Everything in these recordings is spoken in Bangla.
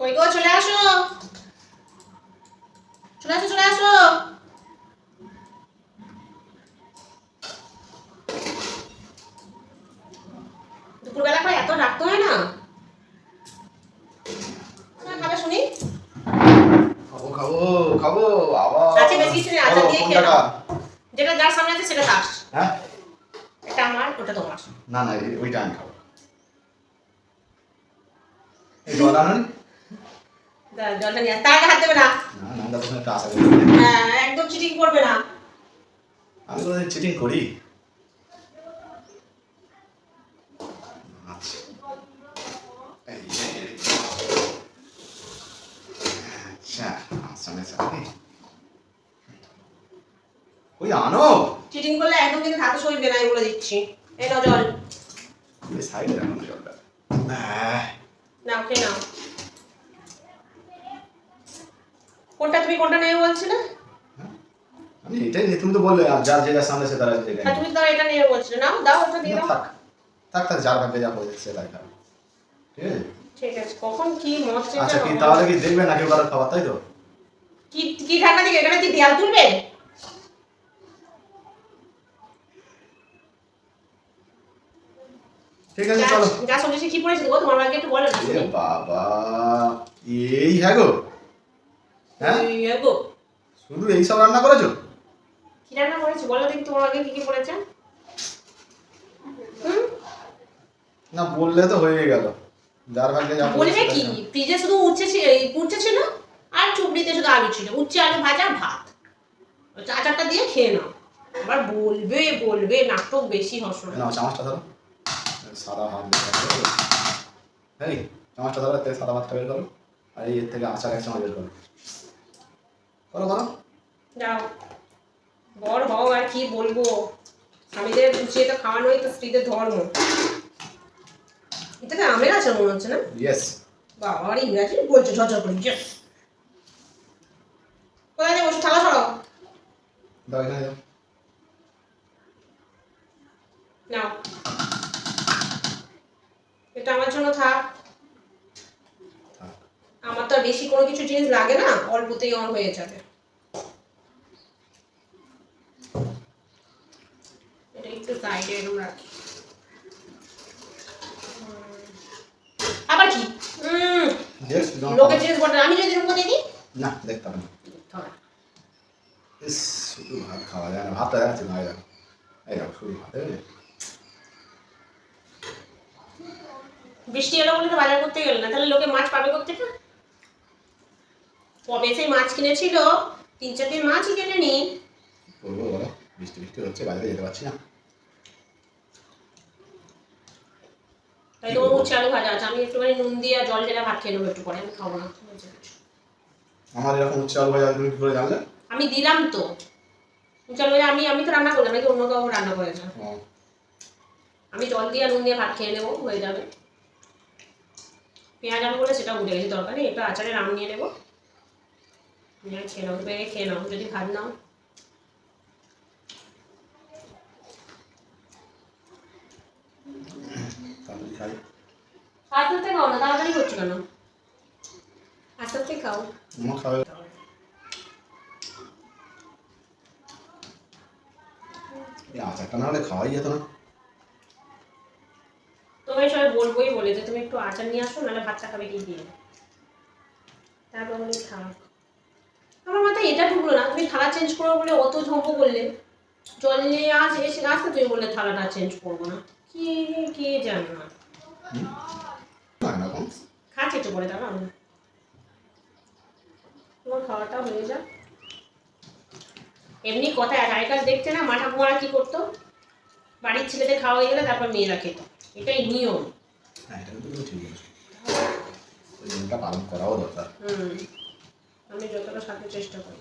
কই গো, চলে আসো, চলে আসো, চলে আসো। দুপুরবেলা করে এত রাখতে হয় না। খাবে শুনি? খাবো খাবো খাবো আবার। আছে বেশি কিছু নেই, আচার দিয়ে খেয়ে নাও। যেটা যার সামনে আছে সেটা তার। হ্যাঁ, এটা আমার, ওটা তোমার। না না, ওইটা আমি খাবো। এই জল আনুন। জলটা নিয়ে তার আগে হাত দেবে না। না না, আমরা প্রথমে একটা আশা করি। হ্যাঁ, একদম চিটিং করবে না। আমি তো চিটিং করি। আচ্ছা, আচ্ছা সামনে সামনে ওই আনো। চিটিং করলে একদম কিন্তু হাতে সইবে না, আমি বলে দিচ্ছি। এই নাও জল। এই সাইডে রাখো না জলটা। নাও, খেয়ে নাও। কোনটা তুমি কোনটা নেবে বলছিলে? আমি এটাই নিয়ে, তুমি তো বললে যার যেটা সামনে সে তারা যেটা। হ্যাঁ, তুমি তো এটা নেবে বলছিলে। নাও, দাও, ওটা দিয়ে দাও। থাক থাক থাক, যার ভাগ্যে যা হয়ে যাচ্ছে তাই খাবে। ঠিক আছে ঠিক আছে। কখন কি মত চেঞ্জ। আচ্ছা, কি তাহলে কি দেখবে না কেউ কারোর খাবার, তাই তো? কি কি ঢাকা দিকে, এখানে কি দেয়াল তুলবে? ঠিক আছে চলো। যা সবজি কি পড়েছে গো, তোমার ভাগ্যে একটু বলো না। এ বাবা, এই হ্যাঁ গো। হ্যাঁ এই গো, শুধু এই সব রান্না করেছো? কি রান্না করেছো বলো দেখি, তোমার ভাগ্যে কি কি পড়েছে? না বললে তো হয়ে গেল, যার ভাগ্যে যা বলবে কি, ফ্রিজে শুধু উচ্ছে ছিল আর চুবড়িতে শুধু আলু ছিল, উচ্ছে আলু ভাজা ভাত। আচারটা দিয়ে খেয়ে নাও। আবার বলবে বলবে নাটক বেশি হসো না। চামচটা ধরো, সাদা ভাত দেখো। এই চামচটা ধরো, থেকে সাদা ভাতটা বের করো, আর এর থেকে আচার এক চামচ বের করো। করো করো। যাও, বড় হও আর কি বলবো। স্বামীদের গুছিয়ে তো খাওয়ানোই তো স্ত্রীদের ধর্ম। এটাতে আমের আচার মনে হচ্ছে না? ইয়েস। বাবা, আর ইংরাজি বলছো ঝরঝর করে। ইয়েস। কোথায় যাবো, থালা সরাও। দাও এখানে দাও। নাও, এটা আমার জন্য থাক। আমার তো আর বেশি কোনো কিছু জিনিস লাগে না, অল্পতেই আমার হয়ে যাবে। এটা একটু সাইডে এরকম রাখি। আবার কি লোকের জিনিস বলতে আমি যদি এরকম দিয়ে দিই না, দেখতে হবে না। ইস, শুধু ভাত খাওয়া যায় না, ভাতটা দেখাচ্ছে না। এই দেখো শুধু ভাত। বৃষ্টি এলো বলে তো বাজার করতে গেল না, তাহলে লোকে মাছ পাবে করতে না। কবে সেই মাছ কিনেছিল, 3-4 দিন মাছই কেনেনি। করবো বলো, বৃষ্টি বৃষ্টি হচ্ছে, বাজারে যেতে পারছি না। তাই তো উচ্ছে আলু ভাজা আছে, আমি একটুখানি নুন দিয়ে জল ঢেলে ভাত খেয়ে নেবো একটু পরে, আমি খাবো না। আমার এরকম উচ্ছে আলু ভাজা তুমি কি করে জানলে? আমি দিলাম তো উচ্ছে আলু ভাজা, আমি তো রান্না করলাম নাকি অন্য কেউ রান্না করেছে? আমি জল দিয়ে নুন দিয়ে ভাত খেয়ে নেবো, হয়ে যাবে। পেঁয়াজ আলু বলে সেটা উঠে গেছে, দরকার নেই। একটু আচারের আম নিয়ে নেবো, খেয়ে নাও, বেগে খেয়ে নাও যদি ভাত নাও। আস্তে আস্তে খাও না, তাড়াতাড়ি করছো কেন? আস্তে আস্তে খাও। আচারটা না হলে খাওয়াই যেত না। তোমায় সবাই বলবোই বলে যে তুমি একটু আচার নিয়ে আসো, নাহলে ভাতটা খাবে কি দিয়ে। তারপর বলি থাক। আমার মাথায় এটা ঢুকলো না, তুমি থালা চেঞ্জ করবো বলে অত ঝম্প করলে। জল নিয়ে এসে আসতে তুমি বললে থালাটা চেঞ্জ করবো না। কি কে জানো না। খাচ্ছি একটু করে, দাঁড়াও না, তোমার খাওয়াটা হয়ে যাক। এমনি কথায় আগেকার দেখতে না, মা ঠাকুমারা কি করতো, বাড়ির ছেলেদের খাওয়া হয়ে গেলে তারপর মেয়েরা খেত, এটাই নিয়ম। নিয়মটা পালন করাও দরকার। আমি যতটা সাথে চেষ্টা করি।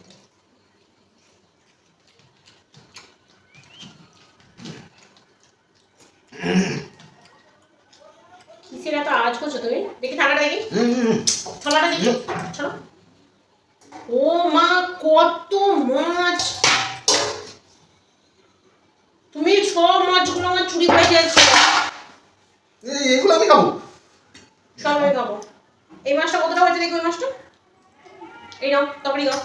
কিসের এত আওয়াজ করছো তুমি? দেখি থালাটা দেখি, থালাটা দেখি। চলো। ও মা, কত মাছ! তুমি সব মাছগুলো আমার চুরি করে খেয়েছো। এগুলো আমি খাবো, সব আমি খাবো। এই মাছটা কতটা হয়েছে দেখি, ওই মাছটা এই নাও তরকারি খাও,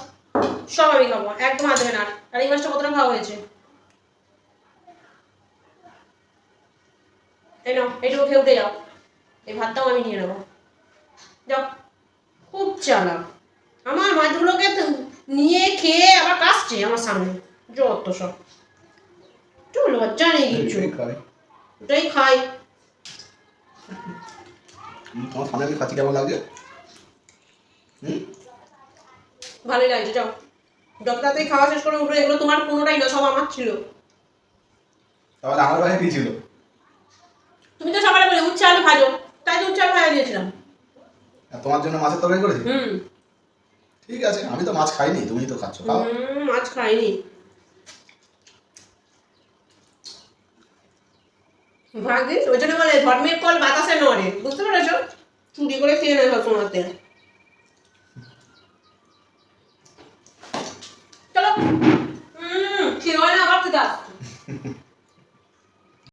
সব আমি খাবো, একদম হাত দেবে না। আর এই মাছটা কতটা খাওয়া হয়েছে, এই নাও এইটুকু খেয়ে উঠে যাও, এই ভাতটাও আমি নিয়ে নেবো, যাও। খুব চালাক, আমার মাছগুলোকে নিয়ে খেয়ে আবার কাশছে আমার সামনে, যত সব, একটু লজ্জা নেই কিছু, ওটাই খাই। তোমার সামনে আমি খাচ্ছি, কেমন লাগছে? ভালোই লাগছে, যাও। যত তাড়াতাড়ি খাওয়া শেষ করে উঠো, এগুলো তোমার কোনোটাই না, সব আমার ছিল। তাহলে আমার বাসায় কি ছিল? তুমি তো সকালে বলে উচ্ছে আলু ভাজো, তাই তো উচ্ছে আলু ভাজা দিয়েছিলাম। আর তোমার জন্য মাছের তরকারি করেছি? হুম। ঠিক আছে, আমি তো মাছ খাইনি, তুমি তো খাচ্ছ, খাও। মাছ খাইনি, ভাগিস ওই জন্য বলে ধর্মের কল বাতাসে নড়ে, বুঝতে পেরেছো? চুরি করে খেয়ে নেয় সব তোমাতে। চলো, খেয়ে হয় না আবার খেতে আসছো।